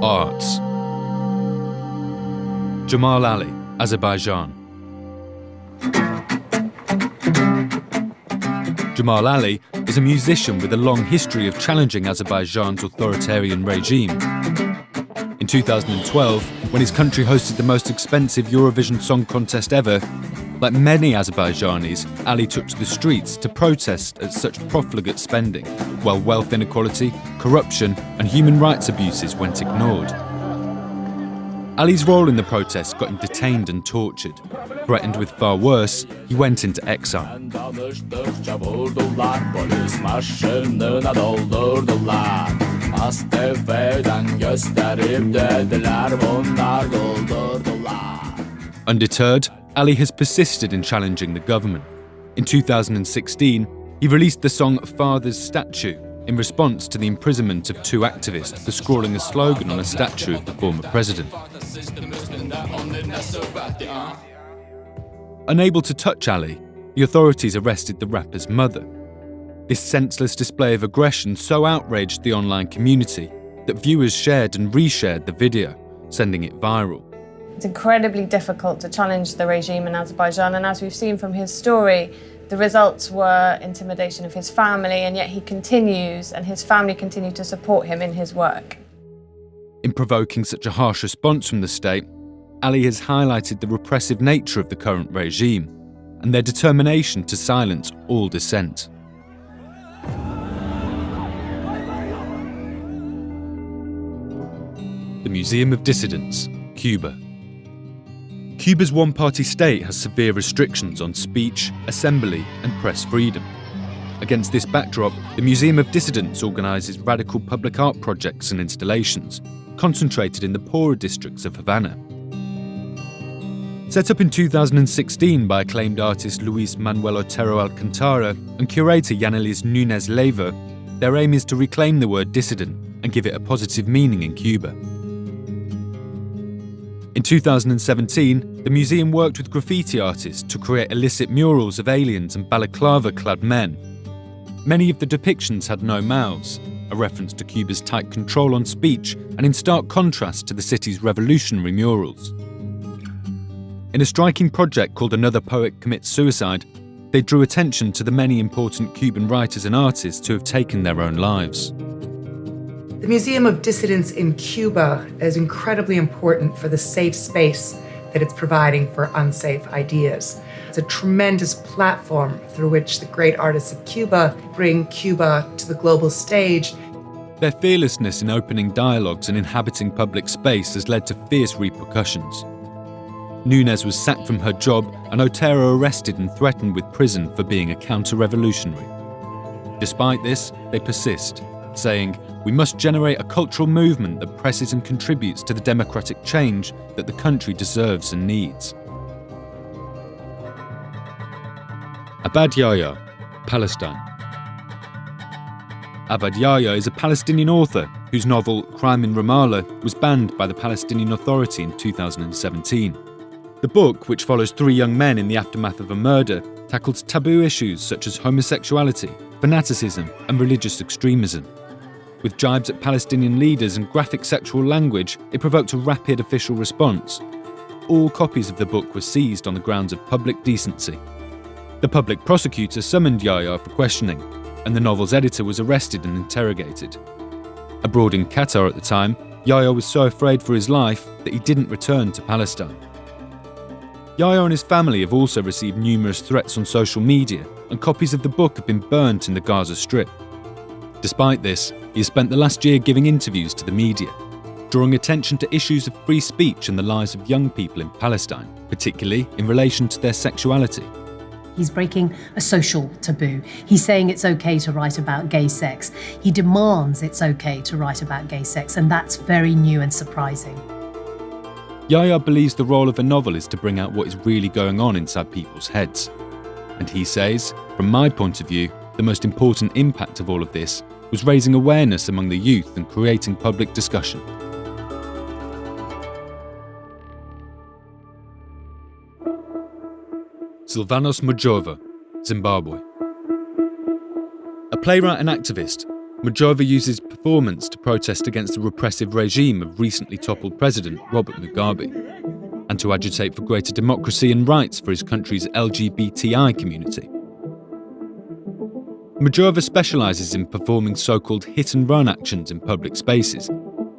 Arts. Jamal Ali, Azerbaijan. Jamal Ali is a musician with a long history of challenging Azerbaijan's authoritarian regime. In 2012, when his country hosted the most expensive Eurovision Song Contest ever, like many Azerbaijanis, Ali took to the streets to protest at such profligate spending, while wealth inequality, corruption and human rights abuses went ignored. Ali's role in the protests got him detained and tortured. Threatened with far worse, he went into exile. Undeterred, Ali has persisted in challenging the government. In 2016, he released the song Father's Statue in response to the imprisonment of two activists for scrawling a slogan on a statue of the former president. Unable to touch Ali, the authorities arrested the rapper's mother. This senseless display of aggression so outraged the online community that viewers shared and reshared the video, sending it viral. It's incredibly difficult to challenge the regime in Azerbaijan, and as we've seen from his story, the results were intimidation of his family, and yet he continues, and his family continue to support him in his work. In provoking such a harsh response from the state, Ali has highlighted the repressive nature of the current regime and their determination to silence all dissent. The Museum of Dissidents, Cuba. Cuba's one-party state has severe restrictions on speech, assembly and press freedom. Against this backdrop, the Museum of Dissidents organises radical public art projects and installations, concentrated in the poorer districts of Havana. Set up in 2016 by acclaimed artist Luis Manuel Otero Alcantara and curator Yanelis Núñez Leiva, their aim is to reclaim the word dissident and give it a positive meaning in Cuba. In 2017, the museum worked with graffiti artists to create illicit murals of aliens and balaclava-clad men. Many of the depictions had no mouths, a reference to Cuba's tight control on speech and in stark contrast to the city's revolutionary murals. In a striking project called Another Poet Commits Suicide, they drew attention to the many important Cuban writers and artists who have taken their own lives. The Museum of Dissidents in Cuba is incredibly important for the safe space that it's providing for unsafe ideas. It's a tremendous platform through which the great artists of Cuba bring Cuba to the global stage. Their fearlessness in opening dialogues and inhabiting public space has led to fierce repercussions. Núñez was sacked from her job and Otero arrested and threatened with prison for being a counter-revolutionary. Despite this, they persist, saying, "We must generate a cultural movement that presses and contributes to the democratic change that the country deserves and needs." Abad Yahya, Palestine. Abad Yahya is a Palestinian author whose novel Crime in Ramallah was banned by the Palestinian Authority in 2017. The book, which follows three young men in the aftermath of a murder, tackles taboo issues such as homosexuality, fanaticism and religious extremism. With jibes at Palestinian leaders and graphic sexual language, it provoked a rapid official response. All copies of the book were seized on the grounds of public decency. The public prosecutor summoned Yahya for questioning, and the novel's editor was arrested and interrogated. Abroad in Qatar at the time, Yahya was so afraid for his life that he didn't return to Palestine. Yahya and his family have also received numerous threats on social media, and copies of the book have been burnt in the Gaza Strip. Despite this, he has spent the last year giving interviews to the media, drawing attention to issues of free speech and the lives of young people in Palestine, particularly in relation to their sexuality. He's breaking a social taboo. He's saying it's okay to write about gay sex. He demands it's okay to write about gay sex, and that's very new and surprising. Yahya believes the role of a novel is to bring out what is really going on inside people's heads. And he says, from my point of view, the most important impact of all of this was raising awareness among the youth and creating public discussion. Silvanos Mojova, Zimbabwe. A playwright and activist, Mujova uses performance to protest against the repressive regime of recently toppled President Robert Mugabe, and to agitate for greater democracy and rights for his country's LGBTI community. Mujova specialises in performing so-called hit-and-run actions in public spaces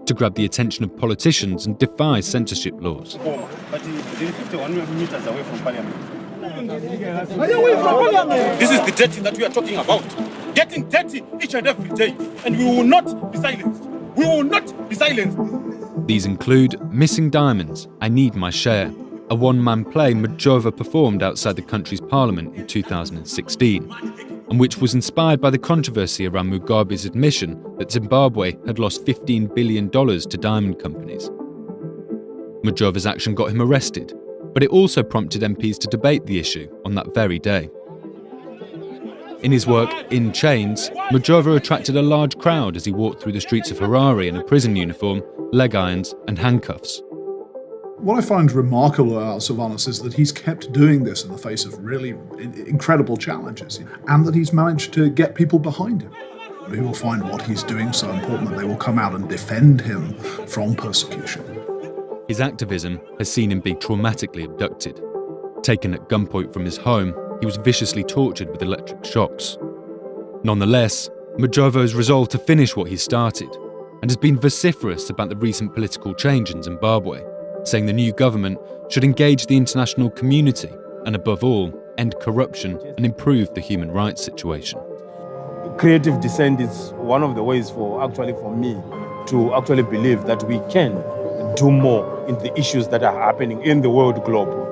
to grab the attention of politicians and defy censorship laws. This is the dirty that we are talking about. Getting dirty each and every day, and we will not be silenced. We will not be silenced. These include Missing Diamonds, I Need My Share, a one-man play Mujova performed outside the country's parliament in 2016, and which was inspired by the controversy around Mugabe's admission that Zimbabwe had lost $15 billion to diamond companies. Mujova's action got him arrested, but it also prompted MPs to debate the issue on that very day. In his work In Chains, Mujova attracted a large crowd as he walked through the streets of Harare in a prison uniform, leg irons and handcuffs. What I find remarkable about Sylvanus is that he's kept doing this in the face of really incredible challenges, and that he's managed to get people behind him who will find what he's doing so important that they will come out and defend him from persecution. His activism has seen him be traumatically abducted. Taken at gunpoint from his home, he was viciously tortured with electric shocks. Nonetheless, Mujova has resolved to finish what he started, and has been vociferous about the recent political change in Zimbabwe, saying the new government should engage the international community and, above all, end corruption and improve the human rights situation. Creative dissent is one of the ways for me to actually believe that we can do more in the issues that are happening in the world globe.